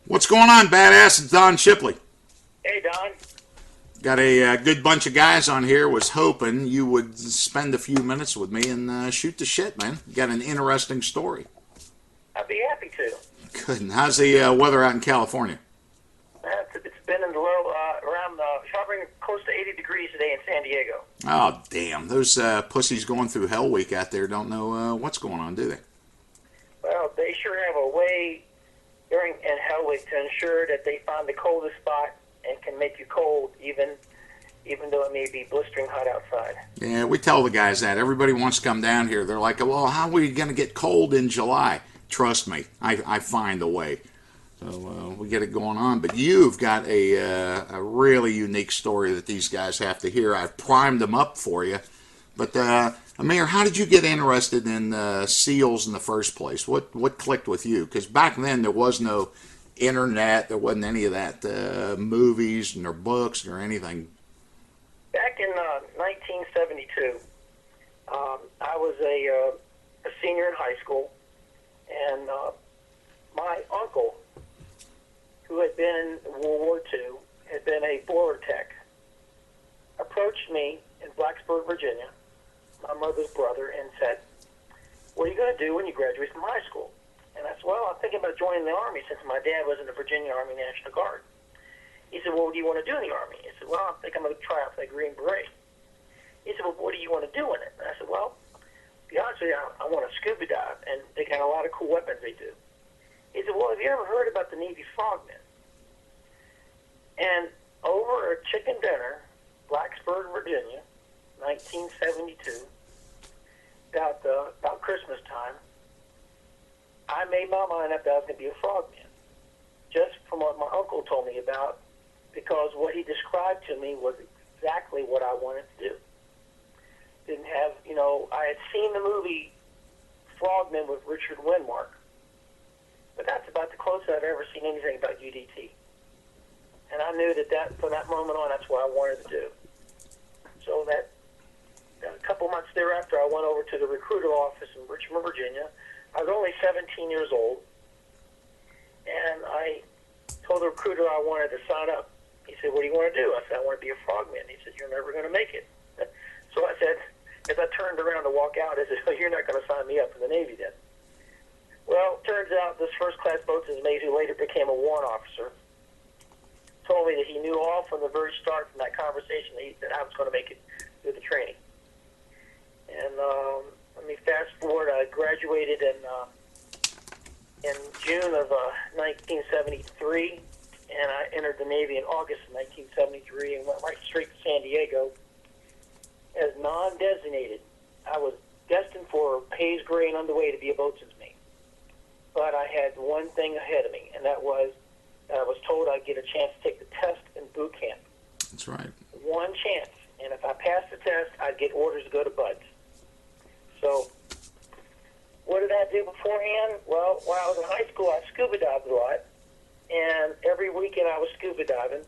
What's going on, badass? It's Don Shipley. Hey, Don. Got a good bunch of guys on here. Was hoping you would spend a few minutes with me and shoot the shit, man. You got an interesting story. I'd be happy to. Good. And how's the weather out in California? It's been in the low, around, hovering close to 80 degrees today in San Diego. Oh, damn. Those pussies going through Hell Week out there don't know what's going on, do they? Well, they sure have a way in Hell Week to ensure that they find the coldest spot and can make you cold even though it may be blistering hot outside. Yeah, we tell the guys that. Everybody wants to come down here. They're like, well, how are we going to get cold in July? Trust me, I find a way. So we get it going on. But you've got a really unique story that these guys have to hear. I've primed them up for you. But, Amir, how did you get interested in SEALs in the first place? What clicked with you? Because back then there was no internet. There wasn't any of that movies nor books nor anything. Back in 1972, I was a senior in high school, and my uncle, who had been in World War II, had been a boiler tech, approached me in Blacksburg, Virginia, my mother's brother, and said, "What are you going to do when you graduate from high school?" And I said, "Well, I'm thinking about joining the Army since my dad was in the Virginia Army National Guard." He said, "Well, what do you want to do in the Army?" I said, "Well, I think I'm going to try out for the Green Beret." He said, "Well, what do you want to do in it?" And I said, "Well, to be honest with you, I want to scuba dive, and they got a lot of cool weapons they do." He said, "Well, have you ever heard about the Navy Frogmen?" And over a chicken dinner, Blacksburg, Virginia, 1972, about Christmas time, I made my mind up that I was going to be a frogman, just from what my uncle told me about, because what he described to me was exactly what I wanted to do. Didn't have, I had seen the movie Frogmen with Richard Widmark, but that's about the closest I've ever seen anything about UDT. And I knew that from that moment on, that's what I wanted to do. So that a couple months thereafter, I went over to the recruiter office in Richmond, Virginia. I was only 17 years old, and I told the recruiter I wanted to sign up. He said, "What do you want to do?" I said, "I want to be a frogman." He said, "You're never going to make it." So I said, as I turned around to walk out, I said, "Oh, you're not going to sign me up for the Navy then." Well, turns out this first-class boatswain's mate, who later became a warrant officer, told me that he knew all from the very start, from that conversation, that I was going to make it through the training. And let me fast forward. I graduated in June of 1973, and I entered the Navy in August of 1973 and went right straight to San Diego as non-designated. I was destined for Hayes, Gray, and Underway to be a boatswain's mate. But I had one thing ahead of me, and that was I was told I'd get a chance to take the test in boot camp. That's right. One chance. And if I passed the test, I'd get orders to go to BUD/S. So what did I do beforehand? Well, when I was in high school, I scuba dived a lot. And every weekend I was scuba diving.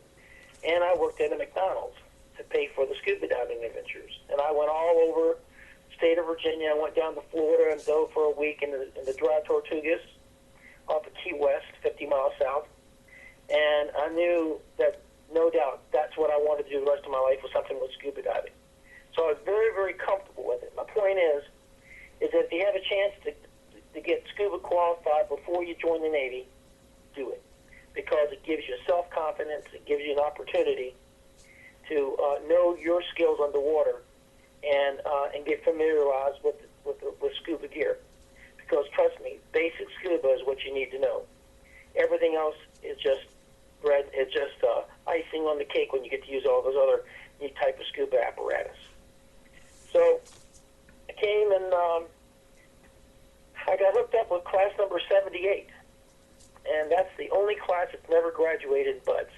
And I worked at a McDonald's to pay for the scuba diving adventures. And I went all over the state of Virginia. I went down to Florida and dove for a week in the dry Tortugas off of Key West, 50 miles south. And I knew that, no doubt, that's what I wanted to do the rest of my life, was something with scuba diving. So I was very, very comfortable with it. My point is that if you have a chance to get scuba qualified before you join the Navy, do it. Because it gives you self-confidence, it gives you an opportunity to know your skills underwater and get familiarized with scuba gear. Because trust me, basic scuba is what you need to know. Everything else is just icing on the cake when you get to use all those other new type of scuba apparatus. So I came and I got hooked up with class number 78, and that's the only class that's never graduated BUD/S.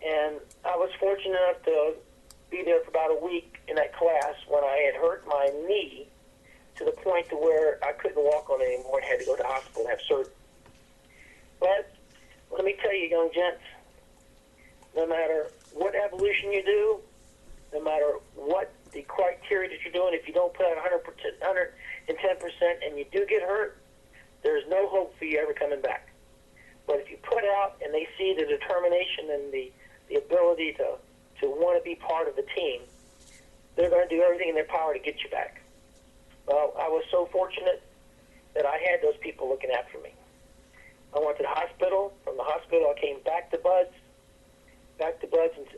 And I was fortunate enough to be there for about a week in that class when I had hurt my knee to the point to where I couldn't walk on it anymore and had to go to the hospital and have surgery. But let me tell you, young gents, no matter what evolution you do, no matter what the criteria that you're doing, if you don't put out 110% and you do get hurt, there's no hope for you ever coming back. But if you put out and they see the determination and the ability to want to be part of the team, they're going to do everything in their power to get you back. Well, I was so fortunate that I had those people looking after me. I went to the hospital. From the hospital, I came back to BUD/S,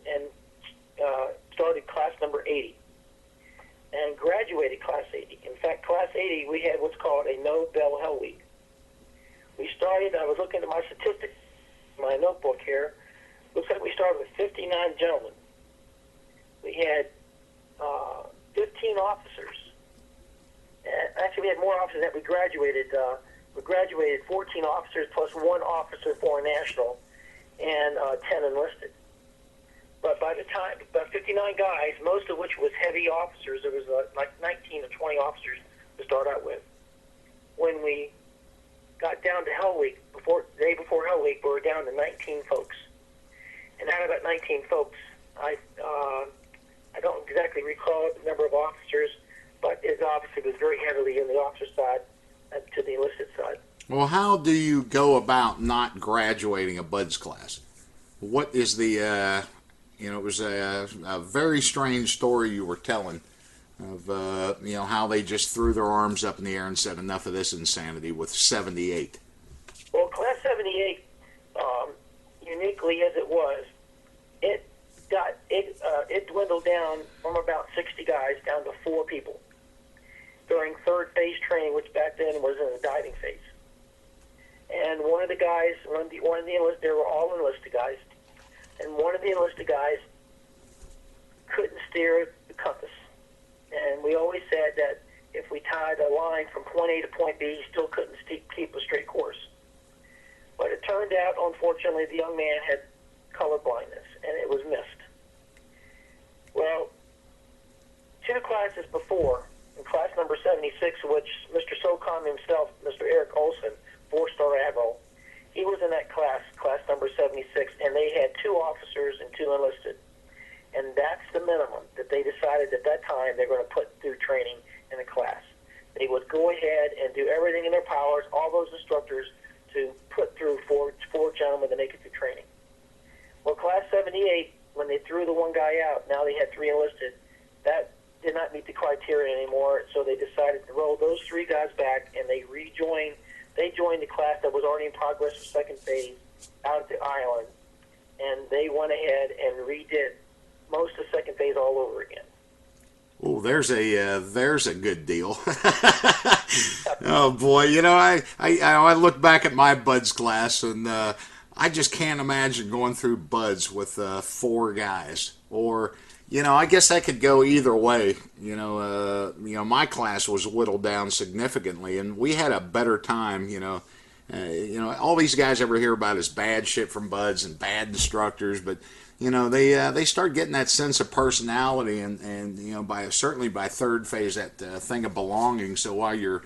and started class number 80 and graduated class 80. In fact, class 80, we had what's called a no bell hell week. We started, I was looking at my statistics, my notebook here. Looks like we started with 59 gentlemen. We had 15 officers. Actually, we had more officers that we graduated. We graduated 14 officers plus one officer for national and 10 enlisted. But by the time, about 59 guys, most of which was heavy officers, there was like 19 or 20 officers to start out with. When we got down to Hell Week, the day before Hell Week, we were down to 19 folks. And out of that 19 folks, I don't exactly recall the number of officers, but it obviously was very heavily in the officer side to the enlisted side. Well, how do you go about not graduating a BUD/S class? What is the, it was a very strange story you were telling of, how they just threw their arms up in the air and said, enough of this insanity with 78. Well, class 78, uniquely as it was, it dwindled down from about 60 guys down to 4 people during third phase training, which back then was in the diving phase. And one of the guys, they were all enlisted guys, and one of the enlisted guys couldn't steer the compass. And we always said that if we tied a line from point A to point B, he still couldn't keep a straight course. But it turned out, unfortunately, the young man had color blindness, and it was missed. Well, 2 classes before, in class number 76, which Mr. SOCOM himself, Mr. Eric Olson, 4-star Admiral, he was in that class number 76, and they had 2 officers and 2 enlisted. And that's the minimum that they decided at that time they're going to put through training in the class. They would go ahead and do everything in their powers, all those instructors, to put through four gentlemen to make it through training. Well, class 78, when they threw the one guy out, now they had 3 enlisted, that did not meet the criteria anymore, so they decided to roll those 3 guys back, and they joined the class that was already in progress for second phase out at the island, and they went ahead and redid most of second phase all over again. Oh, there's a good deal. Oh boy, I look back at my BUD/S class, and I just can't imagine going through BUD/S with 4 guys. Or, I guess I could go either way. My class was whittled down significantly, and we had a better time. All these guys ever hear about is bad shit from BUD/S and bad instructors, but they start getting that sense of personality, and certainly by third phase, that thing of belonging. So while you're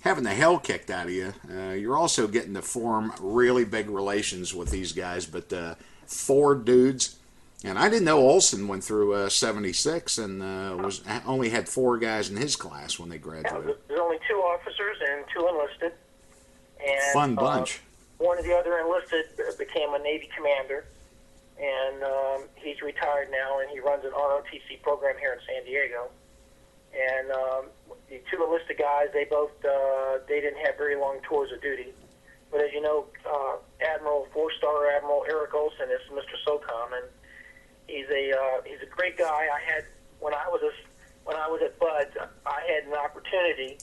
having the hell kicked out of you, you're also getting to form really big relations with these guys. But 4 dudes, and I didn't know Olson went through 76 and only had 4 guys in his class when they graduated. There's only 2 officers and 2 enlisted. And, fun bunch. One of the other enlisted became a Navy commander. And he's retired now, and he runs an ROTC program here in San Diego. And the 2 enlisted guys, they didn't have very long tours of duty. But as you know, Admiral, 4-star Admiral Eric Olson is Mr. SOCOM, and he's a great guy. When I was at BUD/S, I had an opportunity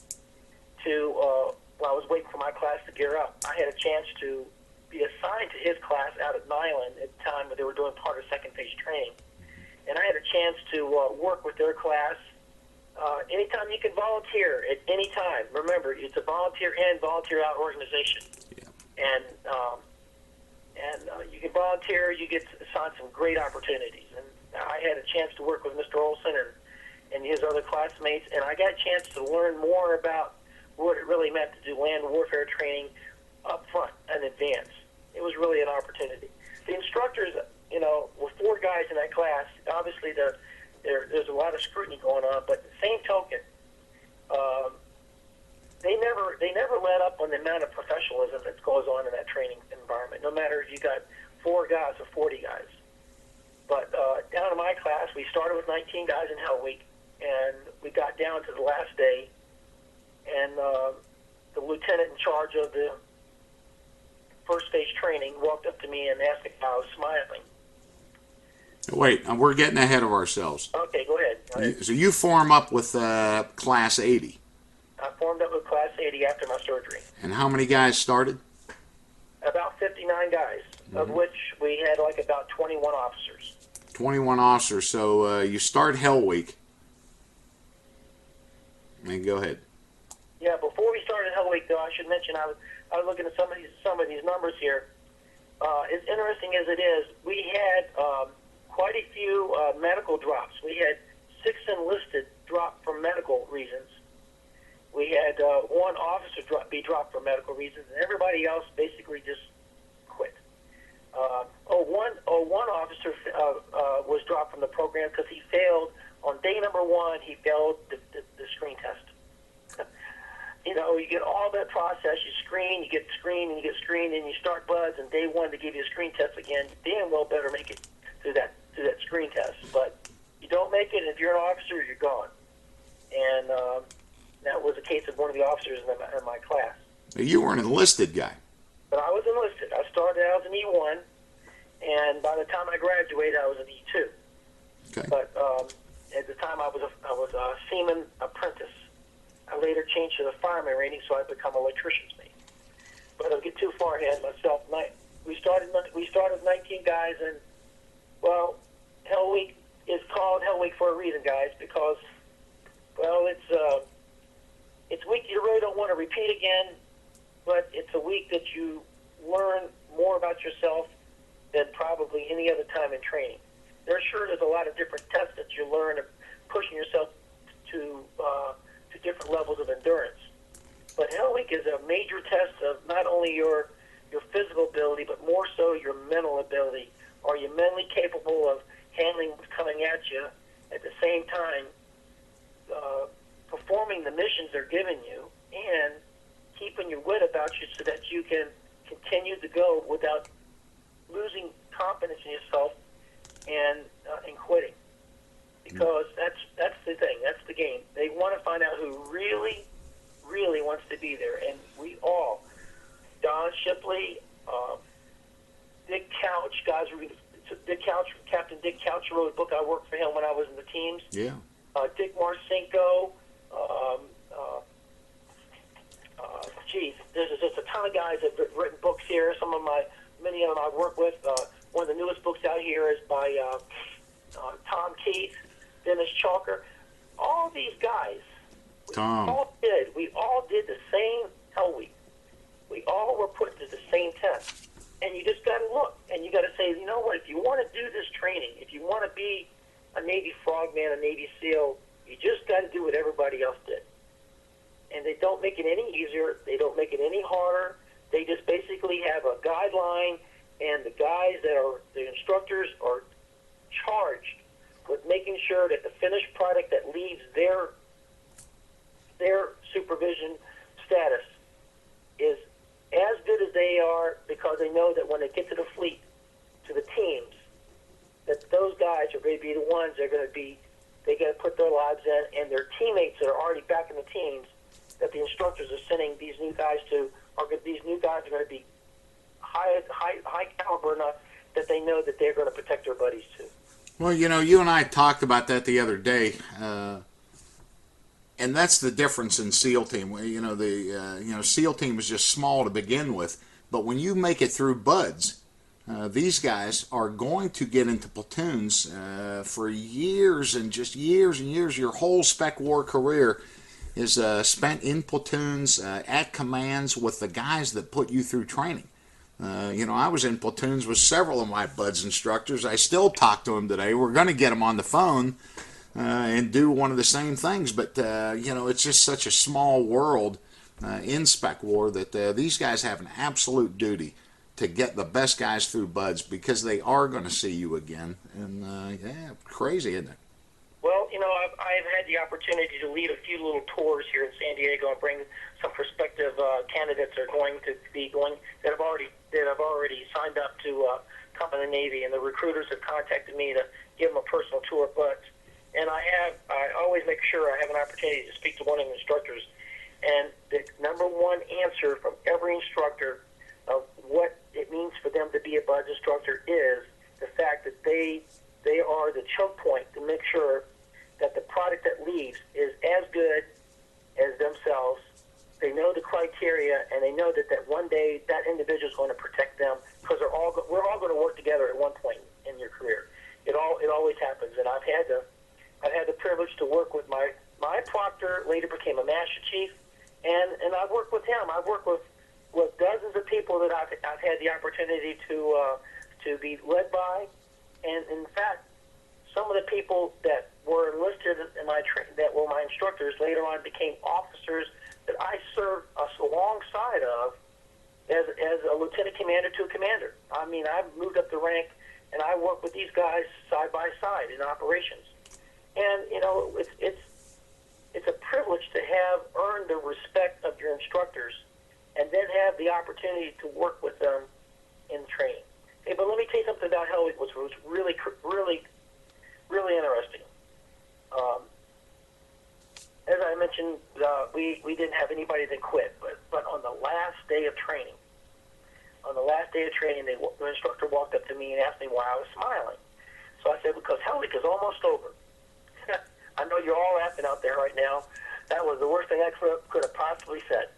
to while I was waiting for my class to gear up, I had a chance to be assigned to his class out at Nyland at the time when they were doing part of second phase training. And I had a chance to work with their class. Anytime you can volunteer, at any time. Remember, it's a volunteer in, volunteer out organization. Yeah. And you can volunteer, you get assigned some great opportunities. And I had a chance to work with Mr. Olson and his other classmates, and I got a chance to learn more about what it really meant to do land warfare training up front in advance. It was really an opportunity. The instructors, with 4 guys in that class, obviously there's a lot of scrutiny going on, but the same token, they never let up on the amount of professionalism that goes on in that training environment. No matter if you got 4 guys or 40 guys. But down in my class, we started with 19 guys in Hell Week, and we got down to the last day, and the lieutenant in charge of the first stage training walked up to me and asked if I was smiling. Wait, we're getting ahead of ourselves. Okay, go ahead. So you form up with Class 80. I formed up with Class 80 after my surgery. And how many guys started? About 59 guys, of which we had like about 21 officers. 21 officers. So you start Hell Week. And go ahead. Yeah, before we started Hell Week, though, I should mention I was looking at some of these numbers here. As interesting as it is, we had quite a few medical drops. We had 6 enlisted drop for medical reasons. We had 1 officer be dropped for medical reasons, and everybody else basically just quit. One officer was dropped from the program because he failed on day number 1. He failed the screen test. You know, you get all that process. You screen, you get screened, and you get screened, and you start buds. And day 1 to give you a screen test again. You damn well better make it through that screen test. But you don't make it, and if you're an officer, you're gone. And that was a case of one of the officers in my class. You were an enlisted guy. But I was enlisted. I started out as an E1, and by the time I graduated, I was an E2. Okay. But at the time, I was a seaman apprentice. I later changed to the fireman rating, so I become electrician's mate. But I'll get too far ahead of myself. We started with 19 guys, and well, Hell Week is called Hell Week for a reason, guys, because well, it's a week you really don't want to repeat again, but it's a week that you learn more about yourself than probably any other time in training. There's a lot of different tests that you learn of pushing yourself to different levels of endurance. But Hell Week is a major test of not only your physical ability, but more so your mental ability. Are you mentally capable of handling what's coming at you at the same time, performing the missions they're giving you, and keeping your wit about you so that you can continue to go without losing confidence in yourself and quitting? Because that's the thing. That's the game. They want to find out who really, really wants to be there. And we all, Don Shipley, Dick Couch, guys, Captain Dick Couch wrote a book. I worked for him when I was in the teams. Yeah. Dick Marcinko. There's just a ton of guys that have written books here. Many of them I work with. One of the newest books out here is by Tom Keith, Dennis Chalker. All these guys, we all did the same Hell Week. We all were put to the same test. And you just got to look, and you got to say, you know what, if you want to do this training, if you want to be a Navy Frogman, a Navy SEAL, you just got to do what everybody else did. And they don't make it any easier. They don't make it any harder. They just basically have a guideline, and the guys that are the instructors are charged with making sure that the finished product that leaves their supervision status is as good as they are, because they know that when they get to the fleet, to the teams, that those guys are going to be the ones that are going to be, they got to put their lives in, and their teammates that are already back in the teams that the instructors are sending these new guys to, these new guys are going to be high caliber enough that they know that they're going to protect their buddies too. Well, you know, you and I talked about that the other day, and that's the difference in SEAL team. You know, the SEAL team is just small to begin with, but when you make it through BUDS, these guys are going to get into platoons for years and just years and years. Your whole spec war career is spent in platoons, at commands with the guys that put you through training. I was in platoons with several of my BUDS instructors. I still talk to them today. We're going to get them on the phone and do one of the same things. But, it's just such a small world in spec war that these guys have an absolute duty to get the best guys through BUDS, because they are going to see you again. And, crazy, isn't it? Well, I've had the opportunity to lead a few little tours here in San Diego and bring some prospective candidates that are going to be going that have already signed up to come in the Navy, and the recruiters have contacted me to give them a personal tour. But I always make sure I have an opportunity to speak to one of the instructors, and the number one answer from every instructor of what it means for them to be a BUD instructor is the fact that they are the choke point to make sure that the product that leaves is as good as themselves. They know the criteria, and they know that one day that individual is going to protect them, because we're all going to work together at one point in your career. It always happens, and I've had the privilege to work with my proctor. Later became a master chief, and I've worked with him. I've worked with dozens of people that I've had the opportunity to be led by, and in fact, some of the people that were enlisted in that were my instructors later on became officers that I served alongside of as a lieutenant commander to a commander. I mean, I've moved up the rank, and I work with these guys side by side in operations. And it's a privilege to have earned the respect of your instructors, and then have the opportunity to work with them in training. Hey, but let me tell you something about Helo, which was really, really, really interesting. As I mentioned, we didn't have anybody that quit, but on the last day of training, the instructor walked up to me and asked me why I was smiling. So I said, because Helo Week is almost over. I know you're all laughing out there right now. That was the worst thing I could have possibly said.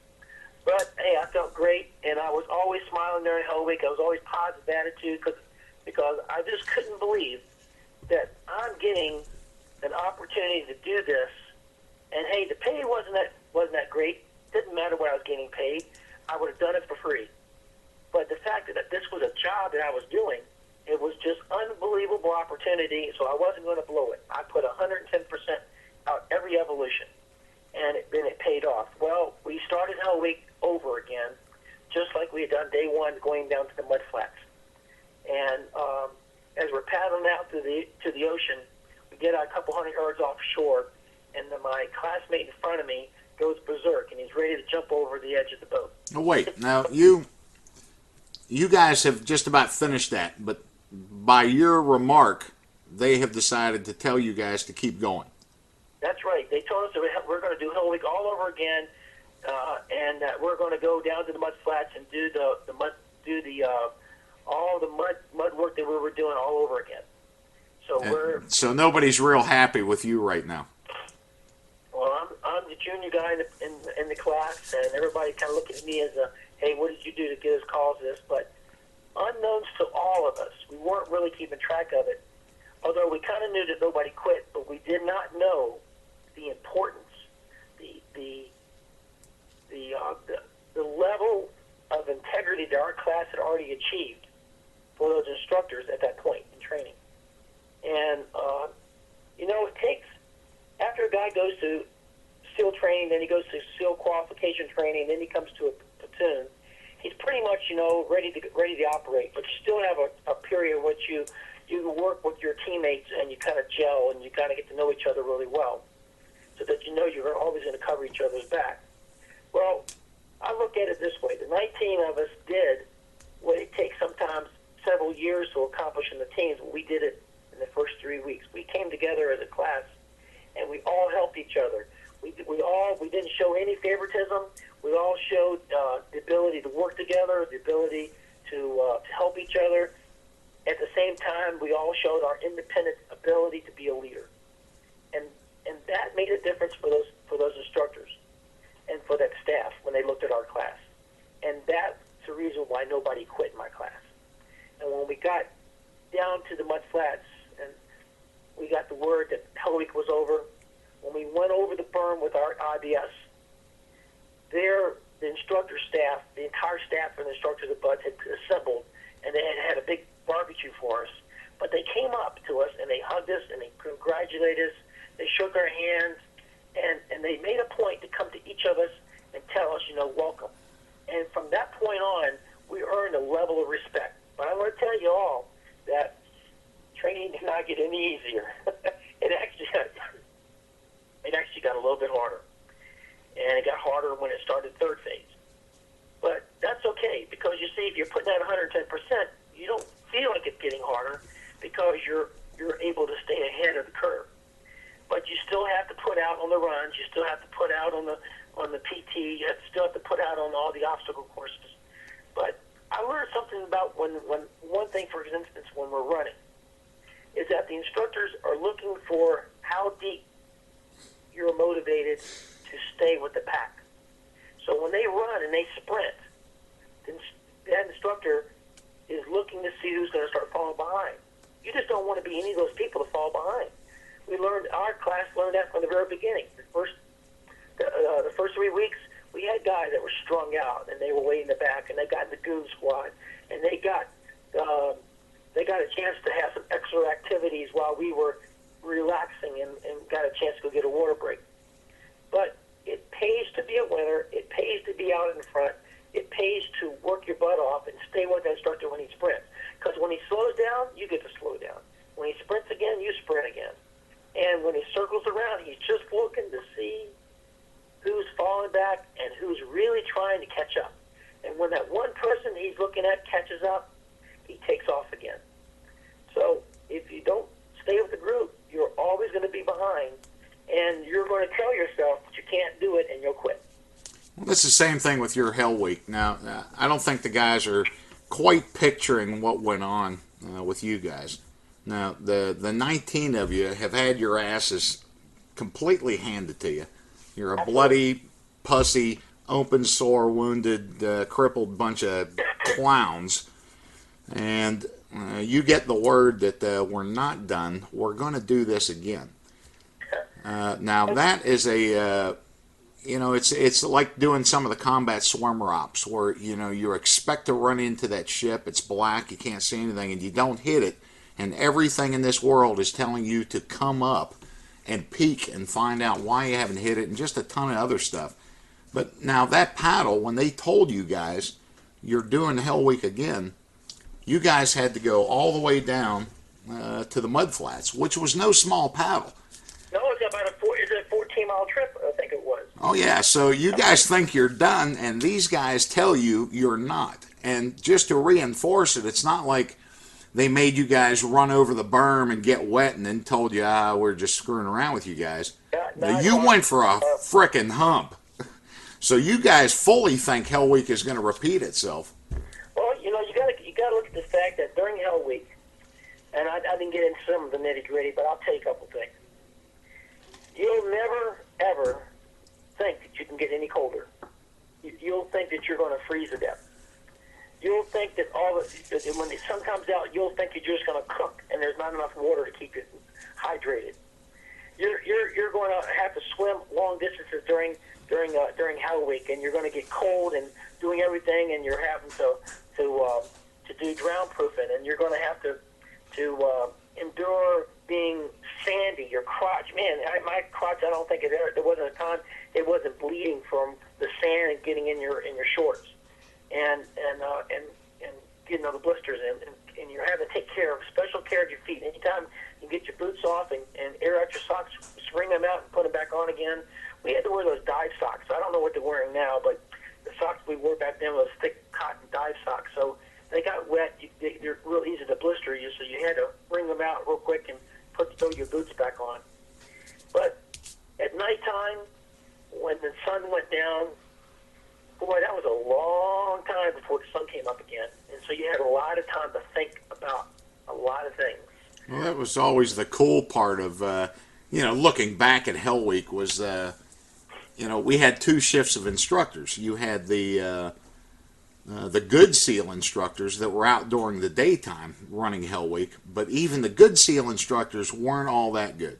But, hey, I felt great, and I was always smiling during Helo Week. I was always positive attitude because I just couldn't believe that I'm getting an opportunity to do this. And, hey, the pay wasn't that great. Didn't matter what I was getting paid. I would have done it for free. But the fact that this was a job that I was doing, it was just unbelievable opportunity, so I wasn't going to blow it. I put 110% out every evolution, and then it paid off. Well, we started Helo Week over again, just like we had done day one, going down to the mud flats. And as we're paddling out to the ocean, we get a couple hundred yards offshore, and my classmate in front of me goes berserk, and he's ready to jump over the edge of the boat. Oh, wait. Now, you guys have just about finished that, but by your remark, they have decided to tell you guys to keep going. That's right. They told us that we're going to do Helo Week all over again, and that we're going to go down to the mud flats and do all the mud work that we were doing all over again. So nobody's real happy with you right now. Well, I'm the junior guy in the class, and everybody kind of looking at me as hey, what did you do to get us cause this? But unknowns to all of us, we weren't really keeping track of it. Although we kind of knew that nobody quit, but we did not know the importance, the level of integrity that our class had already achieved for those instructors at that point in training. And it takes, after a guy goes to SEAL training, then he goes to SEAL qualification training, then he comes to a platoon. He's pretty much, ready to operate, but you still have a period in which you work with your teammates and you kind of gel and you kind of get to know each other really well, so that you're always going to cover each other's back. Well, I look at it this way: the 19 of us did what it takes sometimes several years to accomplish in the teams. We did it in the first 3 weeks. We came together as a class, and we all helped each other. We didn't show any favoritism. We all showed the ability to work together, the ability to help each other. At the same time, we all showed our independent ability to be a leader, and that made a difference for those instructors and for that staff when they looked at our class. And that's the reason why nobody quit in my class. And when we got down to the mud flats and we got the word that Helo Week was over, when we went over the berm with our IBS, the instructor staff, the entire staff and the instructors of BUD had assembled, and they had a big barbecue for us. But they came up to us and they hugged us and they congratulated us. They shook our hands, and they made a point to come to each of us and tell us, welcome. And from that point on, we earned a level of respect. But I want to tell you all that training did not get any easier. It out on the runs. You still have to put out on the PT. You still have to put out on all the obstacle courses. But I learned something about when one thing, for instance, when we're running, is that the instructors are looking for how deep you're motivated to stay with the pack. So when they run and they sprint, that instructor is looking to see who's going to start falling behind. You just don't want to be any of those people to fall behind. Our class learned that from the very beginning. The first 3 weeks, we had guys that were strung out, and they were way in the back, and they got in the goon squad, and they got a chance to have some extra activities while we were relaxing and got a chance to go get a water break. But it pays to be a winner. It pays to be out in front. It pays to work your butt off and stay with the instructor when he sprints. Because when he slows down, you get to slow down. When he sprints again, you sprint again. And when he circles around, he's just looking to see who's falling back and who's really trying to catch up. And when that one person he's looking at catches up, he takes off again. So if you don't stay with the group, you're always going to be behind, and you're going to tell yourself that you can't do it, and you'll quit. Well, it's the same thing with your Hell Week. Now, I don't think the guys are quite picturing what went on with you guys. Now, the 19 of you have had your asses completely handed to you. You're a bloody, pussy, open sore, wounded, crippled bunch of clowns. And you get the word that we're not done. We're going to do this again. Now, that is a... it's like doing some of the combat swimmer ops where, you expect to run into that ship. It's black. You can't see anything, and you don't hit it. And everything in this world is telling you to come up and peek and find out why you haven't hit it and just a ton of other stuff. But now that paddle, when they told you guys you're doing Hell Week again, you guys had to go all the way down to the mud flats, which was no small paddle. No, it's about a 14-mile trip, I think it was. Oh, yeah. So you guys think you're done, and these guys tell you you're not. And just to reinforce it, it's not like they made you guys run over the berm and get wet and then told you, we're just screwing around with you guys. You went for a frickin' hump. So you guys fully think Hell Week is going to repeat itself. Well, you got to look at the fact that during Hell Week, and I didn't get into some of the nitty-gritty, but I'll tell you a couple things. You'll never, ever think that you can get any colder. You'll think that you're going to freeze to death. You'll think that when the sun comes out, you'll think you're just going to cook, and there's not enough water to keep you hydrated. You're going to have to swim long distances during Hell Week, and you're going to get cold and doing everything, and you're having to do drown proofing, and you're going to have to endure being sandy. Your crotch, man, my crotch, I don't think there wasn't a time it wasn't bleeding from the sand and getting in your shorts, and getting all the blisters and you're having to take special care of your feet. Anytime you get your boots off and air out your socks, wring them out and put them back on again. We had to wear those dive socks. I don't know what they're wearing now, but the socks we wore back then was thick cotton dive socks. So they got wet. They're real easy to blister you, so you had to wring them out real quick and throw your boots back on. But at nighttime, when the sun went down, boy, that was a long time before the sun came up again. And so you had a lot of time to think about a lot of things. Well, that was always the cool part of, looking back at Hell Week was, we had two shifts of instructors. You had the good SEAL instructors that were out during the daytime running Hell Week, but even the good SEAL instructors weren't all that good.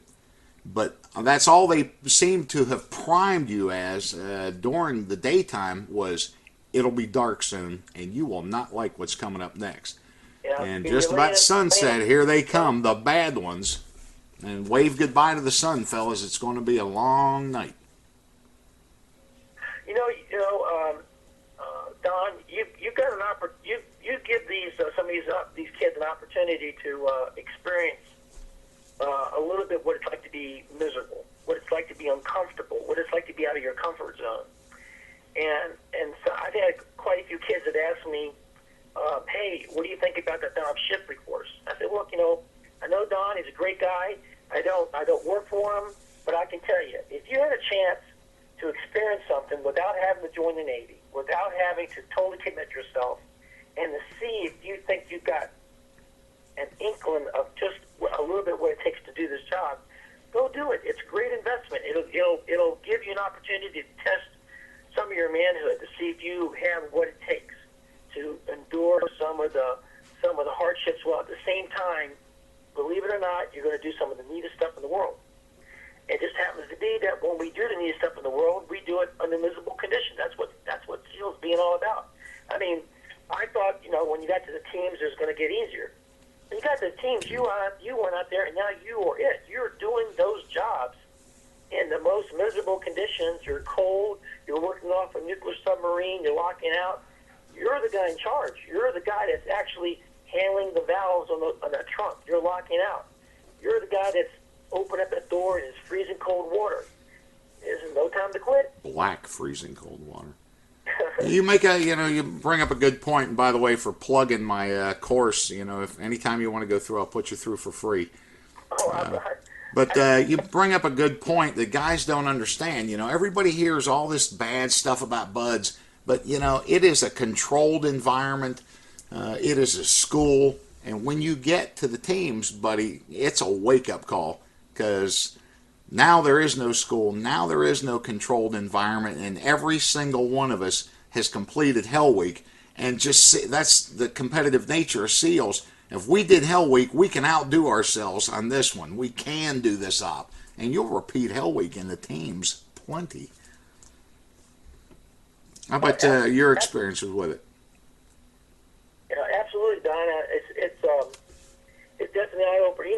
But that's all they seemed to have primed you as during the daytime was, it'll be dark soon, and you will not like what's coming up next. Yeah, and just about sunset, here they come, the bad ones. And wave goodbye to the sun, fellas. It's going to be a long night. Don, you got an you give some of these kids an opportunity to experience a little bit what it's like to be miserable, what it's like to be uncomfortable, what it's like to be out of your comfort zone. And so I've had quite a few kids that asked me, hey, what do you think about that Don Shipley course? I said, look, I know Don, he's a great guy. I don't work for him, But I can tell you, if you had a chance to experience something without having to join the Navy, without having to totally commit yourself, and to see if you think you've got an inkling of just a little bit what it takes to do this job, go do it. It's a great investment. It'll give you an opportunity to test some of your manhood, to see if you have what it takes to endure some of the hardships, while at the same time, believe it or not, you're going to do some of the neatest stuff in the world. It just happens to be that when we do the neatest stuff in the world, we do it under miserable conditions. That's what SEALs being all about. I mean, I thought, when you got to the teams, it was going to get easier. When you got to the teams, you went out there, and now you are it. You're doing those jobs in the most miserable conditions. You're cold. You're working off a nuclear submarine. You're locking out. You're the guy in charge. You're the guy that's actually handling the valves on the trunk. You're locking out. You're the guy that's opening up that door and it's freezing cold water. There's no time to quit. Black freezing cold water. You bring up a good point. And by the way, for plugging my course, if anytime you want to go through, I'll put you through for free. But you bring up a good point that guys don't understand. Everybody hears all this bad stuff about buds, but it is a controlled environment. It is a school, and when you get to the teams, buddy, it's a wake-up call, because now there is no school, now there is no controlled environment, and every single one of us has completed Hell Week, and that's the competitive nature of SEALs. If we did Hell Week, we can outdo ourselves on this one. We can do this op, and you'll repeat Hell Week in the teams plenty. How about your experiences with it? Absolutely, Donna. It's definitely eye opener.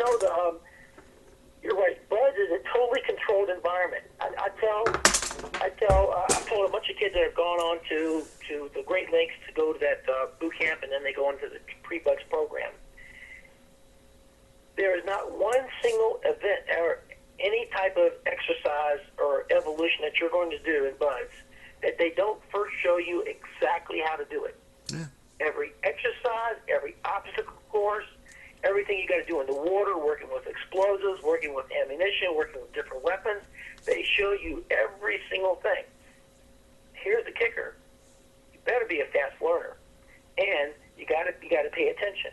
You're right. BUD is a totally controlled environment. I've told a bunch of kids that have gone on to the Great Lakes to go to that boot camp, and then they go into the pre-BUDS program. There is not one single event or any type of exercise or evolution that you're going to do in BUDS that they don't first show you exactly how to do it. Yeah. Every exercise, every obstacle course, everything you got to do in the water, working with explosives, working with ammunition, working with different weapons, they show you every single thing. Here's the kicker: you better be a fast learner, and you got to pay attention.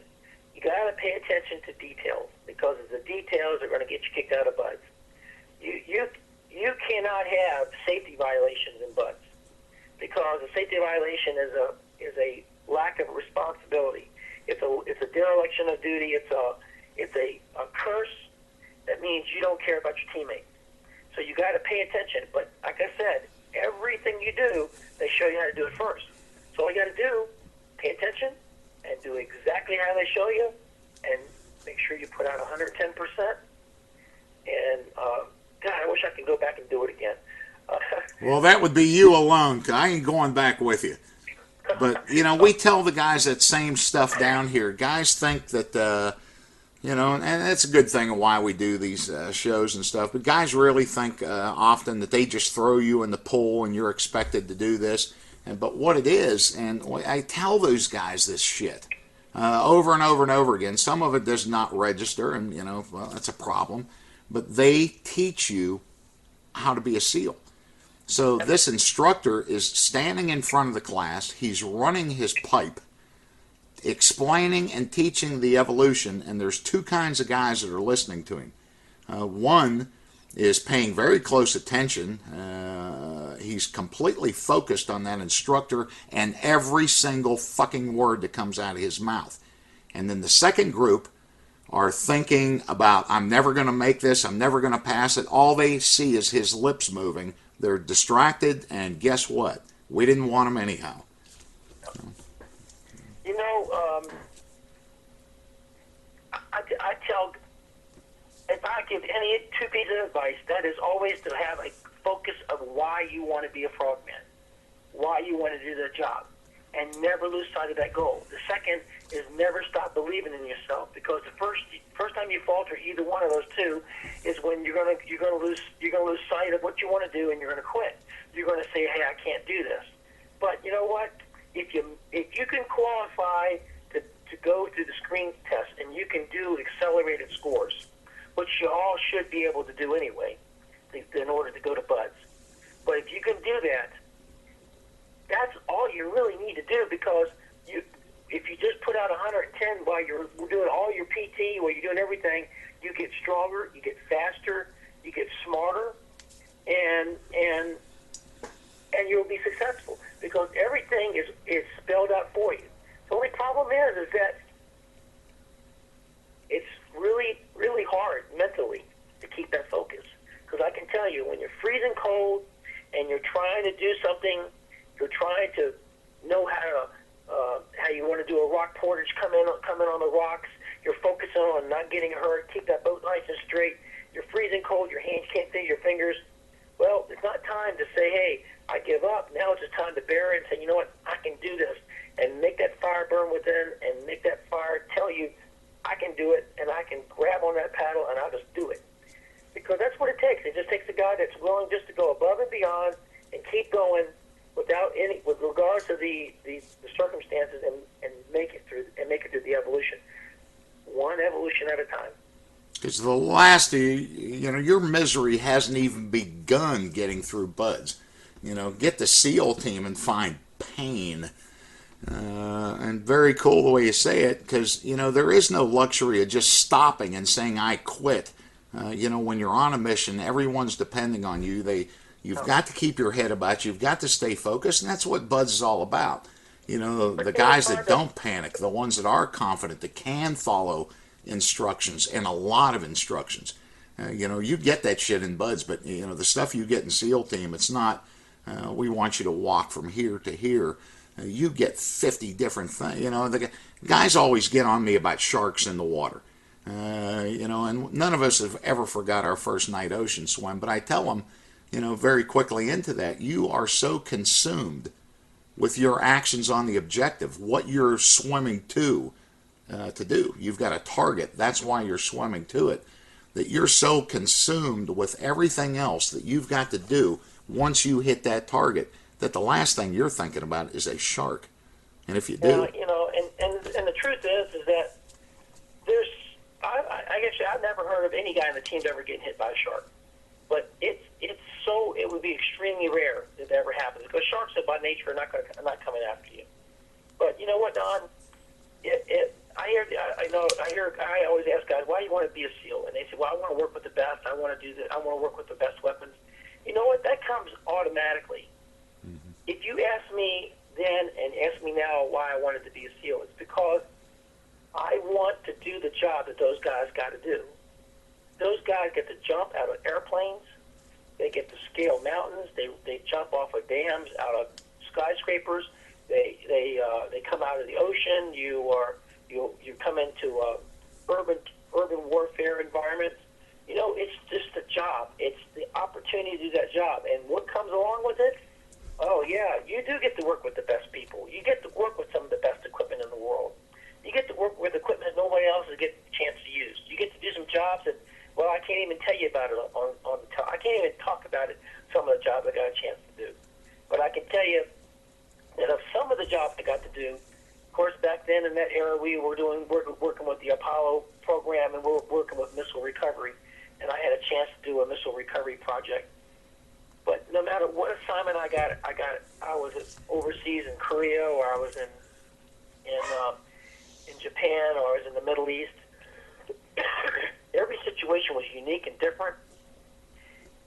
You got to pay attention to details, because the details are going to get you kicked out of BUDS. You cannot have safety violations in BUDS, because a safety violation is a lack of responsibility. It's a dereliction of duty. It's a curse. That means you don't care about your teammates. So you got to pay attention. But like I said, everything you do, they show you how to do it first. So all you got to do, pay attention and do exactly how they show you, and make sure you put out 110%. And God, I wish I could go back and do it again. Well, that would be you alone, 'cause I ain't going back with you. But, we tell the guys that same stuff down here. Guys think that, and that's a good thing of why we do these shows and stuff. But guys really think often that they just throw you in the pool and you're expected to do this. But what it is, and I tell those guys this shit over and over and over again. Some of it does not register, and, that's a problem. But they teach you how to be a SEAL. So this instructor is standing in front of the class. He's running his pipe, explaining and teaching the evolution, and there's two kinds of guys that are listening to him. One is paying very close attention. He's completely focused on that instructor and every single fucking word that comes out of his mouth. And then the second group are thinking about, I'm never going to make this, I'm never going to pass it. All they see is his lips moving. They're distracted, and guess what? We didn't want them anyhow. I tell, if I give any two pieces of advice, that is always to have a focus of why you want to be a frogman, why you want to do the job, and never lose sight of that goal. The second is never stop believing in yourself, because the first time you falter either one of those two is when you're gonna lose sight of what you want to do, and you're gonna quit. You're gonna say, hey, I can't do this. But you know what? If you can qualify to go through the screen test, and you can do accelerated scores, which you all should be able to do anyway, in order to go to BUDS. But if you can do that, that's all you really need to do, because if you just put out 110 while you're doing all your PT, while you're doing everything, you get stronger, you get faster, you get smarter, and you'll be successful, because everything is spelled out for you. The only problem is that it's really, really hard mentally to keep that focus. Because I can tell you, when you're freezing cold and you're trying to do something, you're trying to know how you want to do a rock portage, come in on the rocks, you're focusing on not getting hurt, keep that boat nice and straight, you're freezing cold, your hands can't feel your fingers. Well, it's not time to say, hey, I give up. Now it's just time to bear it and say, you know what, I can do this, and make that fire burn within, and make that fire tell you, I can do it, and I can grab on that paddle, and I'll just do it. Because that's what it takes. It just takes a guy that's willing just to go above and beyond and keep going with regards to the circumstances, and make it through the evolution, one evolution at a time. Because the last, your misery hasn't even begun getting through BUDS. Get the SEAL team and find pain. And very cool the way you say it, because, there is no luxury of just stopping and saying, I quit. When you're on a mission, everyone's depending on you. You've got to keep your head about you. You've got to stay focused, and that's what BUDS is all about. The guys that don't panic, the ones that are confident, that can follow instructions, and a lot of instructions. You get that shit in BUDS, but the stuff you get in SEAL team, it's not. We want you to walk from here to here. You get 50 different things. The guys always get on me about sharks in the water. And none of us have ever forgot our first night ocean swim. But I tell them, very quickly into that, you are so consumed with your actions on the objective, what you're swimming to do. You've got a target. That's why you're swimming to it. That you're so consumed with everything else that you've got to do once you hit that target, that the last thing you're thinking about is a shark. And if you do, and the truth is that I guess I've never heard of any guy in the team ever getting hit by a shark. But it would be extremely rare if that ever happens, because sharks by nature are not coming after you. But you know what, Don? I always ask guys, why do you want to be a SEAL? And they say, well, I want to work with the best. I want to do this. I want to work with the best weapons. You know what? That comes automatically. Mm-hmm. If you ask me then and ask me now why I wanted to be a SEAL, it's because I want to do the job that those guys got to do. Those guys get to jump out of airplanes. They get to scale mountains. They jump off of dams, out of skyscrapers. They come out of the ocean. You come into urban warfare environments. It's just a job. It's the opportunity to do that job. And what comes along with it? Oh, yeah, you do get to work with the best people. You get to work with some of the best equipment in the world. You get to work with equipment that nobody else has get a chance to use. You get to do some jobs that, well, I can't even tell you about it I can't even talk about it, some of the jobs I got a chance to do. But I can tell you that of some of the jobs I got to do, of course, back then in that era, we were working with the Apollo program, and we were working with missile recovery. And I had a chance to do a missile recovery project. But no matter what assignment I was overseas in Korea, or I was in Japan, or I was in the Middle East. Every situation was unique and different,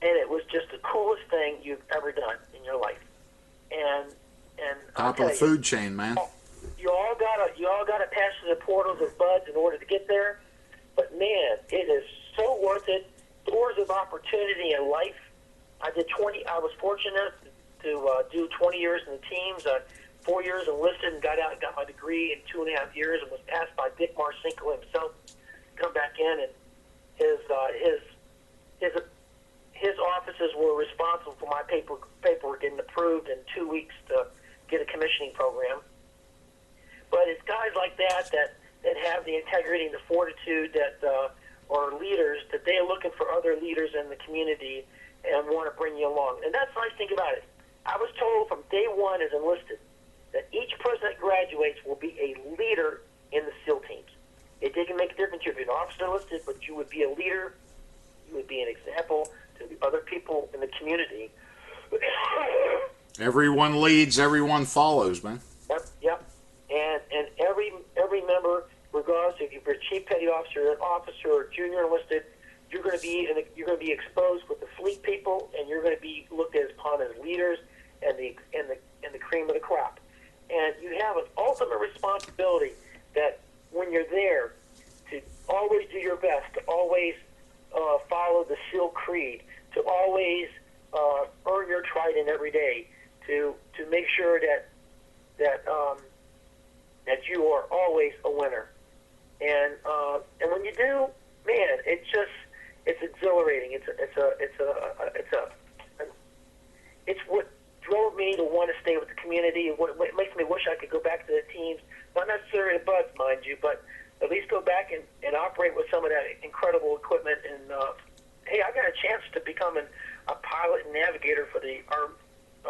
and it was just the coolest thing you've ever done in your life. And top of the food chain, man. You all gotta pass through the portals of BUDS in order to get there. But man, it is so worth it. Doors of opportunity in life. I was fortunate to do 20 years in the teams. 4 years enlisted and got out and got my degree in 2.5 years, and was asked by Dick Marcinko himself to come back in, and his offices were responsible for my paperwork getting approved in 2 weeks to get a commissioning program. But it's guys like that have the integrity and the fortitude that are leaders, that they are looking for other leaders in the community and want to bring you along. And that's the nice thing about it. I was told from day one as enlisted that each person that graduates will be a leader in the SEAL teams. It didn't make a difference if you're an officer enlisted, but you would be a leader. You would be an example to the other people in the community. Everyone leads, everyone follows, man. Yep. And every member, regardless if you're a chief petty officer, an officer, or junior enlisted, you're going to be exposed with the fleet people, and you're going to be looked at upon as leaders and the cream of the crop. And you have an ultimate responsibility that when you're there, to always do your best, to always follow the SEAL creed, to always earn your trident every day, to make sure that you are always a winner. And when you do, man, it's exhilarating. It's what drove me to want to stay with the community. What makes me wish I could go back to the teams, not necessarily the BUDs, mind you, but at least go back and operate with some of that incredible equipment. And hey, I got a chance to become a pilot and navigator for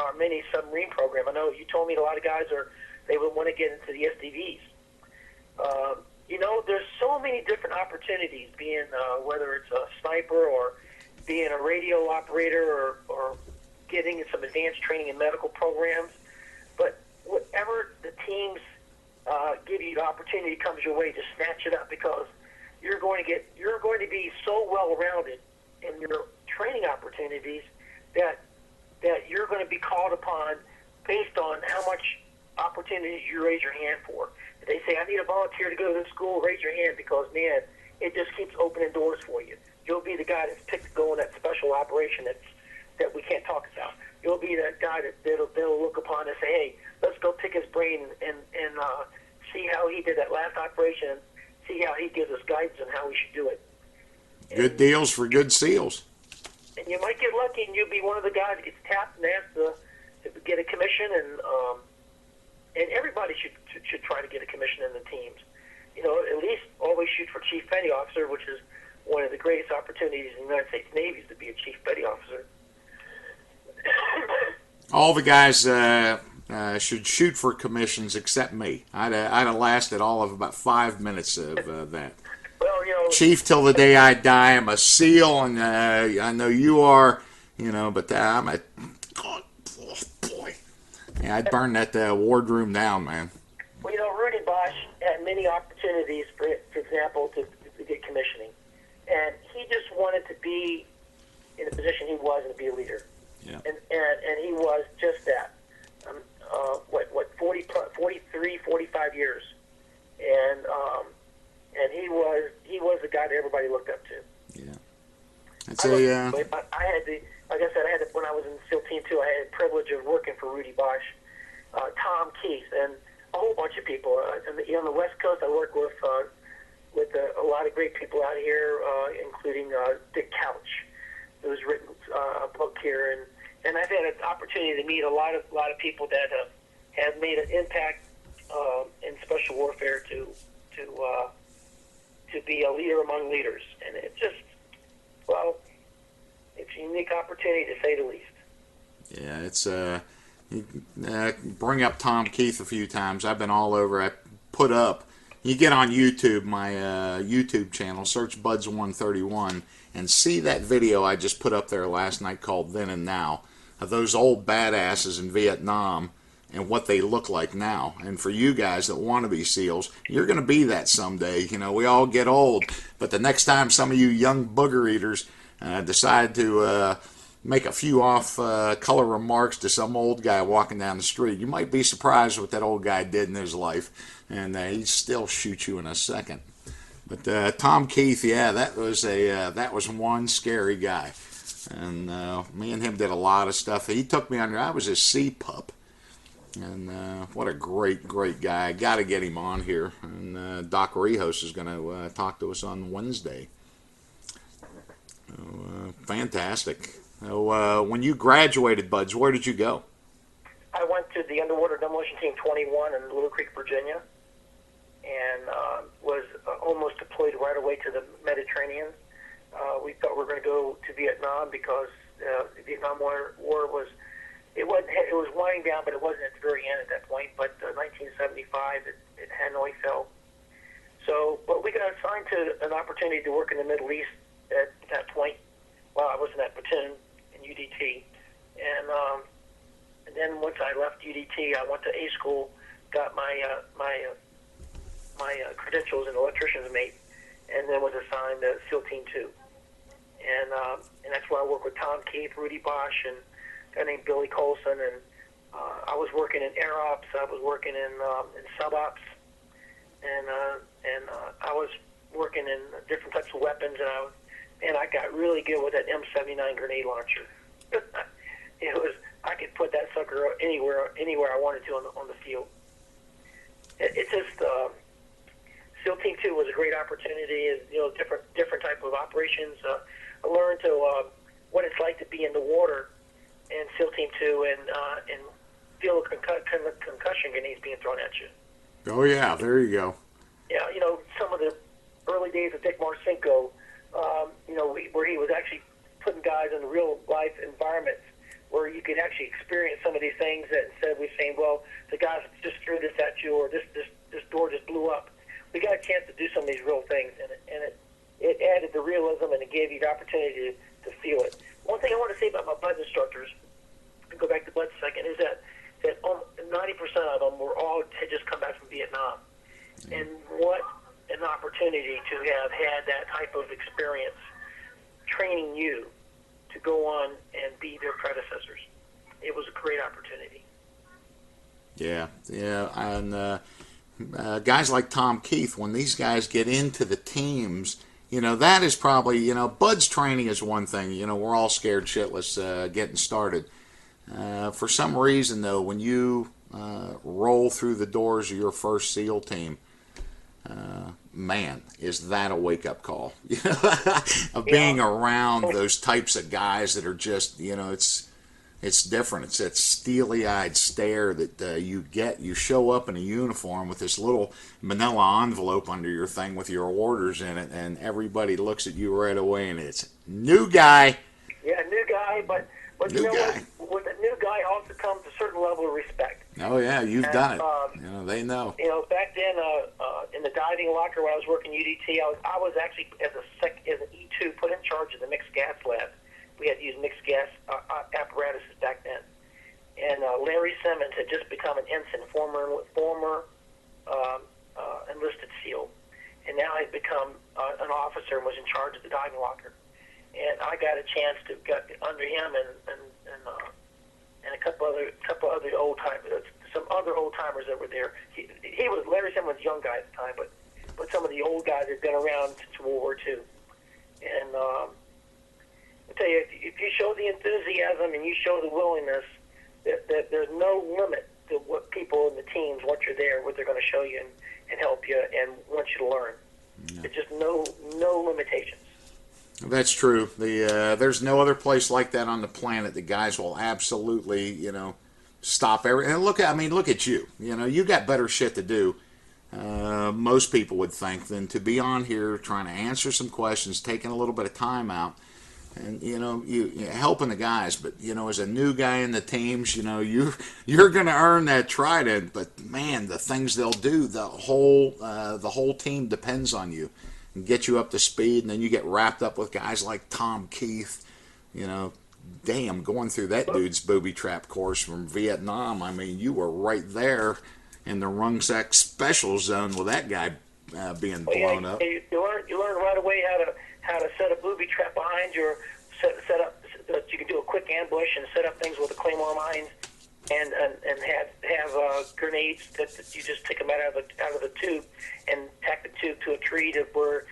our mini submarine program. I know you told me a lot of guys they would want to get into the SDVs. There's so many different opportunities, being whether it's a sniper or being a radio operator or getting some advanced training in medical programs. But whatever the teams give you the opportunity comes your way, just snatch it up, because you're going to be so well rounded in your training opportunities that you're going to be called upon based on how much opportunities you raise your hand for. If they say, I need a volunteer to go to the school, raise your hand, because, man, it just keeps opening doors for you. You'll be the guy that's picked to go in that special operation that we can't talk about. You'll be that guy they'll look upon and say, hey, let's go pick his brain and see how he did that last operation, see how he gives us guidance on how we should do it. Good deals for good SEALs. And you might get lucky, and you'll be one of the guys that gets tapped and asked to get a commission, and everybody should try to get a commission in the teams. At least always shoot for chief petty officer, which is one of the greatest opportunities in the United States Navy, is to be a chief petty officer. All the guys should shoot for commissions except me. I'd have lasted all of about 5 minutes of that. Well, Chief till the day I die. I'm a SEAL, and I know you are, but I'm a... God, oh boy. Yeah, I'd burn that wardroom down, man. Well, Rudy Bosch had many opportunities, for example, to get commissioning. And he just wanted to be in the position he was and to be a leader. Yeah. And he was just that. 43, 45 years. And he was the guy that everybody looked up to. Yeah. When I was in SEAL Team 2, I had the privilege of working for Rudy Bosch, Tom Keith, and a whole bunch of people. On the West Coast, I worked with a lot of great people out here, including Dick Couch, who's written a book here, and I've had an opportunity to meet a lot of people that have made an impact in special warfare to be a leader among leaders, and it's just, it's a unique opportunity to say the least. Yeah, it's bring up Tom Keith a few times. I've been all over. I put up. You get on YouTube, my YouTube channel, search Buds 131, and see that video I just put up there last night called Then and Now, of those old badasses in Vietnam and what they look like now. And for you guys that want to be SEALs, you're going to be that someday. We all get old, but the next time some of you young booger eaters decide to make a few off-color remarks to some old guy walking down the street, you might be surprised what that old guy did in his life, and he'd still shoot you in a second. But Tom Keith, yeah, that was one scary guy, and me and him did a lot of stuff. He took me under. I was his sea pup, and what a great guy. I got to get him on here, and Doc Rehos is going to talk to us on Wednesday. Fantastic. When you graduated, Buds, where did you go? I went to the Underwater Demolition Team 21 in Little Creek, Virginia, and was almost deployed right away to the Mediterranean. We thought we were going to go to Vietnam because the Vietnam War was winding down, but it wasn't at the very end at that point. But 1975, Hanoi fell. But we got assigned to an opportunity to work in the Middle East at that point. Well, I was in that platoon, UDT, and then once I left UDT, I went to A school, got my credentials in electrician's mate, and then was assigned to SEAL Team 2. And that's where I worked with Tom Keith, Rudy Bosch, and a guy named Billy Colson. And I was working in air ops. I was working in sub ops, and I was working in different types of weapons. And I got really good with that M79 grenade launcher. I could put that sucker anywhere I wanted to on the field. It's just SEAL Team 2 was a great opportunity. Different type of operations. I learned what it's like to be in the water in SEAL Team 2 and feel a concussion grenades being thrown at you. Oh yeah, there you go. Yeah, some of the early days of Dick Marcinko, where he was actually putting guys in real life environments where you could actually experience some of these things that instead of we saying, well, the guys just threw this at you or this door just blew up. We got a chance to do some of these real things, and it added the realism and it gave you the opportunity to feel it. One thing I want to say about my BUD instructors, and go back to BUD a second, is that 90% of them had just come back from Vietnam. And what an opportunity to have had that type of experience training you to go on and be their predecessors. It was a great opportunity. Yeah, and guys like Tom Keith, when these guys get into the teams, that is probably, BUD's training is one thing. We're all scared shitless getting started. For some reason, though, when you roll through the doors of your first SEAL team, man, is that a wake-up call? Of being around those types of guys that are just, it's different. It's that steely-eyed stare that you get. You show up in a uniform with this little manila envelope under your thing with your orders in it, and everybody looks at you right away, and it's new guy. Yeah, new guy, but new guy. With a new guy also comes a certain level of respect. Oh yeah, you've done it. They know. Back then in the diving locker when I was working UDT, I was actually as an E2 put in charge of the mixed gas lab. We had to use mixed gas apparatuses back then. And Larry Simmons had just become an ensign, former enlisted SEAL, and now he'd become an officer and was in charge of the diving locker. And I got a chance to get under him and a couple other old timers, some other old timers that were there. Larry Simmons was a young guy at the time, but some of the old guys had been around since World War II. And I tell you, if you show the enthusiasm and you show the willingness, that there's no limit to what people in the teams, once you're there, what they're going to show you and help you and want you to learn. Yeah. There's just no limitations. That's true. There's no other place like that on the planet that guys will absolutely, stop everything. And look at you. You got better shit to do. Most people would think than to be on here trying to answer some questions, taking a little bit of time out, and you helping the guys. But as a new guy in the teams, you're going to earn that trident. But man, the things they'll do, the whole team depends on you. And get you up to speed, and then you get wrapped up with guys like Tom Keith. Damn, going through that dude's booby trap course from Vietnam. I mean, you were right there in the Rungsek special zone with that guy being blown up. You learn right away how to set a booby trap behind you, or set up that you can do a quick ambush and set up things with the Claymore mines, and have grenades that you just take them out of the tube and tack the tube to a tree to where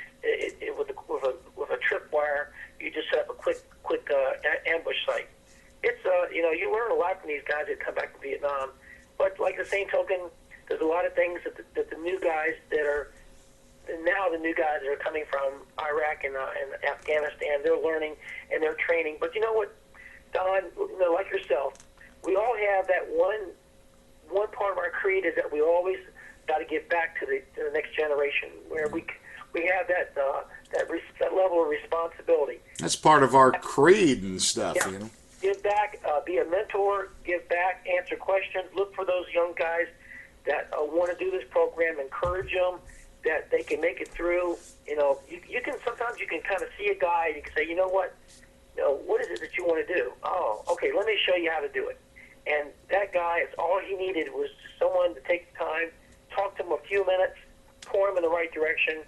with a tripwire you just set up a quick ambush site. It's you learn a lot from these guys that come back from Vietnam, but like the same token, there's a lot of things that the new guys that are coming from Iraq and Afghanistan, they're learning and they're training. But you know what, Don, like yourself, we all have that one part of our creed is that we always got to give back to the next generation, where we have that level of responsibility. That's part of our creed and stuff, Yeah. Give back, be a mentor, give back, answer questions, look for those young guys that want to do this program, encourage them that they can make it through. Sometimes you can kind of see a guy and you can say, you know what, what is it that you want to do? Oh, okay, let me show you how to do it. And that guy, it's all he needed was someone to take the time, talk to him a few minutes, pour him in the right direction,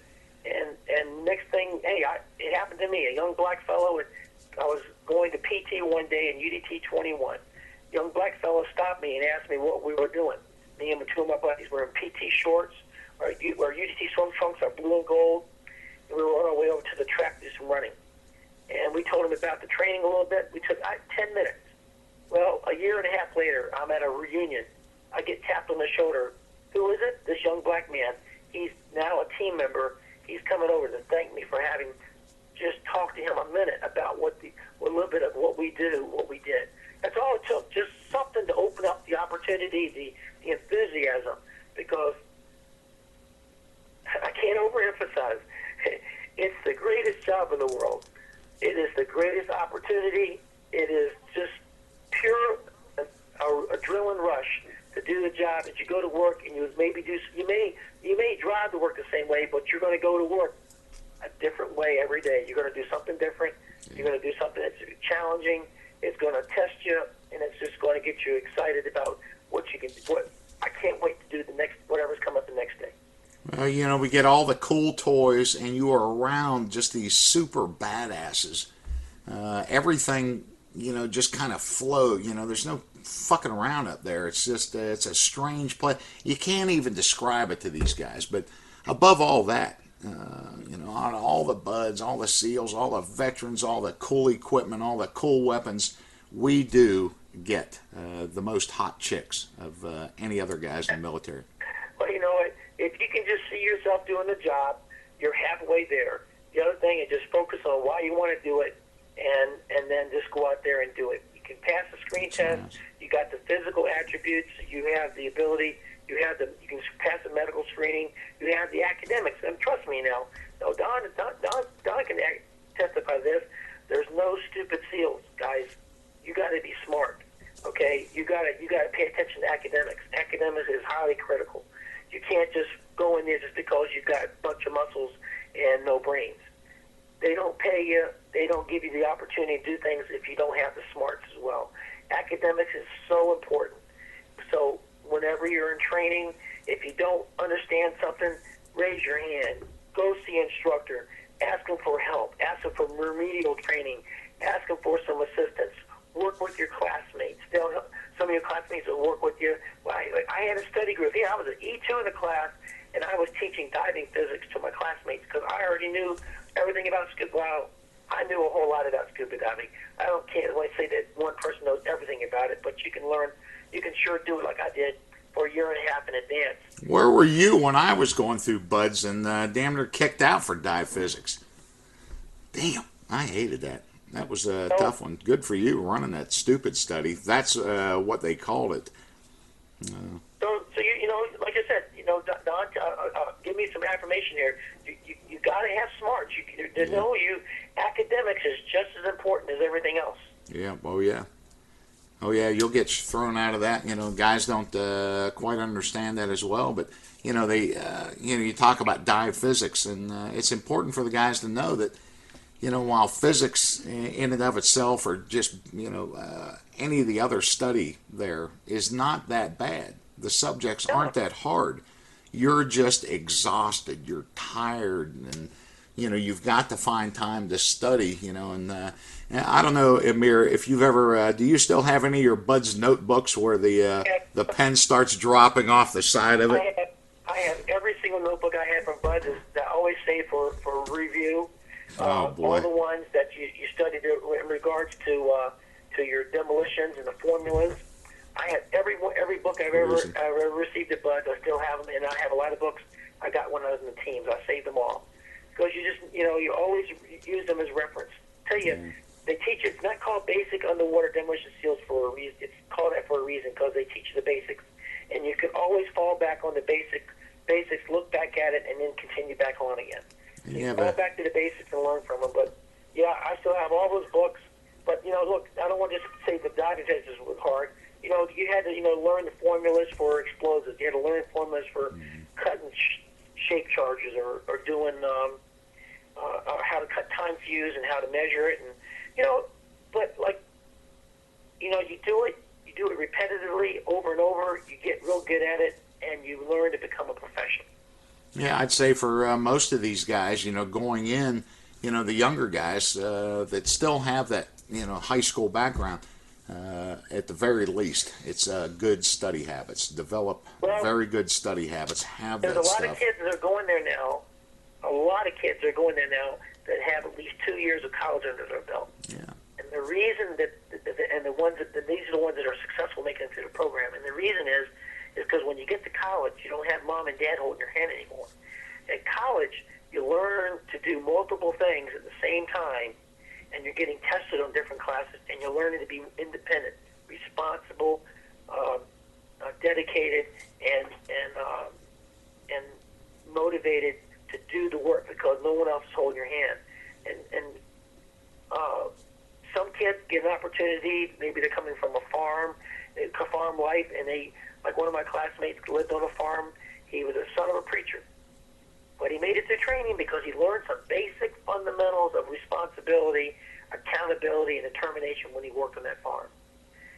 and next thing, hey, it happened to me. A young black fellow, I was going to PT one day in UDT 21. Young black fellow stopped me and asked me what we were doing. Me and two of my buddies were in PT shorts. Our UDT swim trunks are blue and gold. And we were on our way over to the track to do some running. And we told him about the training a little bit. We took 10 minutes. Well, a year and a half later, I'm at a reunion. I get tapped on the shoulder. Who is it? This young black man. He's now a team member. He's coming over to thank me for having just talked to him a minute about a little bit of what we do, what we did. That's all it took, just something to open up the opportunity, the enthusiasm, because I can't overemphasize, it's the greatest job in the world. It is the greatest opportunity. It is just pure adrenaline rush to do the job. That you go to work and you may drive to work the same way, but you're going to go to work a different way every day. You're going to do something different. You're going to do something that's challenging. It's going to test you, and it's just going to get you excited about what you can. I can't wait to do whatever's coming up the next day. Well, we get all the cool toys, and you are around just these super badasses. Everything, just kind of flow. There's no fucking around up there. It's just, it's a strange place. You can't even describe it to these guys. But above all that, on all the buds, all the SEALs, all the veterans, all the cool equipment, all the cool weapons, we do get the most hot chicks of any other guys in the military. Well, you know what? If you can just see yourself doing the job, you're halfway there. The other thing is just focus on why you want to do it, and then just go out there and do it. You can pass the screen test. Nice. You got the physical attributes. You have the ability. You can pass the medical screening. You have the academics. And trust me now, Don can testify to this. There's no stupid SEALs, guys. You got to be smart. Okay, you got to pay attention to academics. Academics is highly critical. You can't just go in there just because you've got a bunch of muscles and no brains. They don't pay you. They don't give you the opportunity to do things if you don't have the smarts as well. Academics is so important. So whenever you're in training, if you don't understand something, raise your hand. Go see an instructor. Ask them for help. Ask them for remedial training. Ask them for some assistance. Work with your classmates. They'll help. Some of your classmates will work with you. Well, I had a study group. Yeah, I was an E2 in the class, and I was teaching diving physics to my classmates because I already knew everything about scuba. Well, I knew a whole lot about scuba diving. I can't say that one person knows everything about it, but you can learn. You can sure do it like I did for a year and a half in advance. Where were you when I was going through buds and damn near kicked out for dive physics? Damn, I hated that. That was a tough one. Good for you running that stupid study. That's what they called it. So like I said, Don, give me some affirmation here. You got to have smarts. Academics is just as important as everything else. Yeah. Oh yeah. Oh yeah. You'll get thrown out of that. Guys don't quite understand that as well. But they you talk about dive physics, and it's important for the guys to know that. While physics in and of itself, or just, any of the other study there is not that bad. The subjects aren't that hard. You're just exhausted. You're tired. And, you've got to find time to study, and I don't know, Amir, if you've ever, do you still have any of your Bud's notebooks where the pen starts dropping off the side of it? I have every single notebook I have from Bud that I always save for review. Oh boy! All the ones that you studied in regards to your demolitions and the formulas. I have every book I've ever received at Bud. I still have them, and I have a lot of books I got when I was in the teams. I saved them all because you always use them as reference. Tell you, they teach you. It's not called Basic Underwater Demolition Seals for a reason. It's called that for a reason because they teach you the basics, and you can always fall back on the basics. Look back at it, and then continue back on again. Yeah, go back to the basics and learn from them. But yeah, I still have all those books. But look, I don't want to just say the diving test was hard. You had to learn the formulas for explosives. You had to learn formulas for cutting shape charges or doing how to cut time fuse and how to measure it. And repetitively over and over, you get real good at it, and you learn to become a professional. Yeah, I'd say for most of these guys, going in, the younger guys that still have that, high school background, at the very least, it's good study habits. Develop very good study habits. Have that stuff. There's a lot of kids that are going there now. A lot of kids are going there now that have at least 2 years of college under their belt. Yeah. And the reason these are the ones that are successful making it through the program. And the reason is because when you get to college, you don't have mom and dad holding your hand anymore. At college, you learn to do multiple things at the same time, and you're getting tested on different classes, and you're learning to be independent, responsible, dedicated, and motivated to do the work because no one else is holding your hand. And some kids get an opportunity. Maybe they're coming from a farm life, and like one of my classmates lived on a farm. He was a son of a preacher. But he made it through training because he learned some basic fundamentals of responsibility, accountability, and determination when he worked on that farm.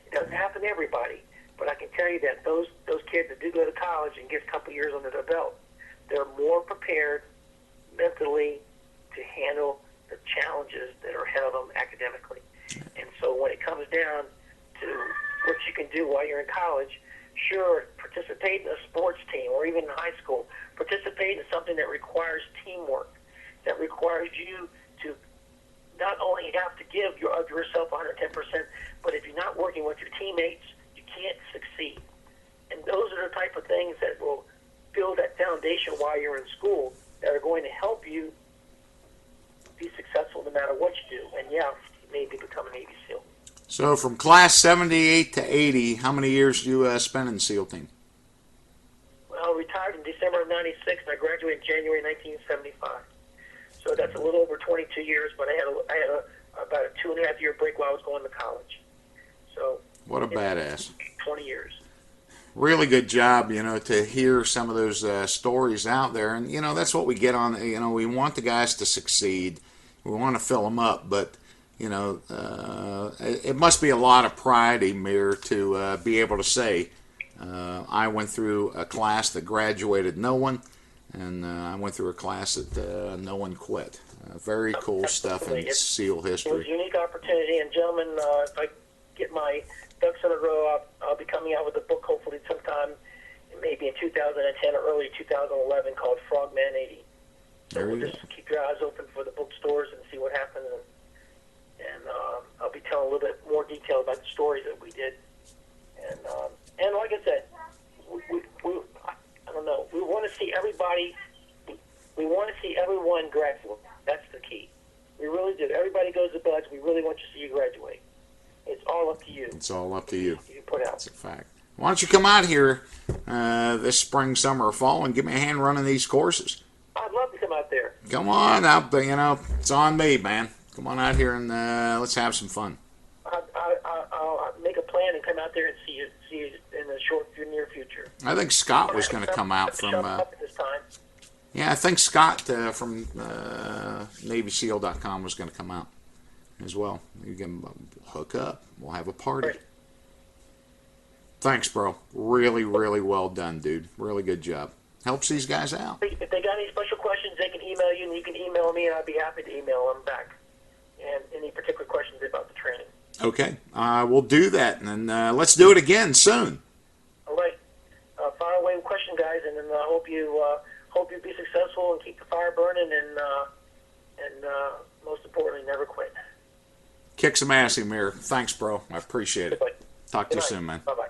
It doesn't happen to everybody, but I can tell you that those kids that do go to college and get a couple years under their belt, they're more prepared mentally to handle the challenges that are ahead of them academically. And so when it comes down to what you can do while you're in college, sure, participate in a sports team or even in high school. Participate in something that requires teamwork, that requires you to not only have to give yourself 110%, but if you're not working with your teammates, you can't succeed. And those are the type of things that will build that foundation while you're in school that are going to help you be successful no matter what you do. And yeah, maybe become a Navy SEAL. So from class 78 to 80, how many years do you spend in the SEAL team? Well, I retired in December of 96, and I graduated in January 1975. So that's a little over 22 years, but I had about a 2.5 year break while I was going to college. So what a badass. 20 years. Really good job, to hear some of those stories out there. And, that's what we get on, we want the guys to succeed. We want to fill them up, but it must be a lot of pride, Emir, to be able to say, I went through a class that graduated no one, and I went through a class that no one quit. Very cool stuff in SEAL history. It was a unique opportunity, and gentlemen, if I get my ducks in a row, I'll be coming out with a book hopefully sometime, maybe in 2010 or early 2011, called Frogman 80. So we'll just keep your eyes open for the bookstores and see what happens. And I'll be telling a little bit more detail about the stories that we did. And like I said, I don't know. We want to see everybody. We want to see everyone graduate. That's the key. We really do. Everybody goes to BUD/S. We really want to see you graduate. It's all up to you. It's all up to you. You put out. That's a fact. Why don't you come out here this spring, summer, or fall and give me a hand running these courses? I'd love to come out there. Come on out, it's on me, man. Come on out here and let's have some fun. I'll make a plan and come out there and see you in the near future. I think Scott was going to come out from. At this time. Yeah, I think Scott from NavySEAL.com was going to come out as well. You can hook up. We'll have a party. Great. Thanks, bro. Really, really well done, dude. Really good job. Helps these guys out. If they got any special questions, they can email you, and you can email me, and I'd be happy to email them back. And any particular questions about the training. Okay, we'll do that, and then let's do it again soon. All right, fire away with question, guys, and then I hope you be successful and keep the fire burning, and most importantly, never quit. Kick some ass, Emir. Thanks, bro. I appreciate it. Talk to you soon, man. Bye-bye.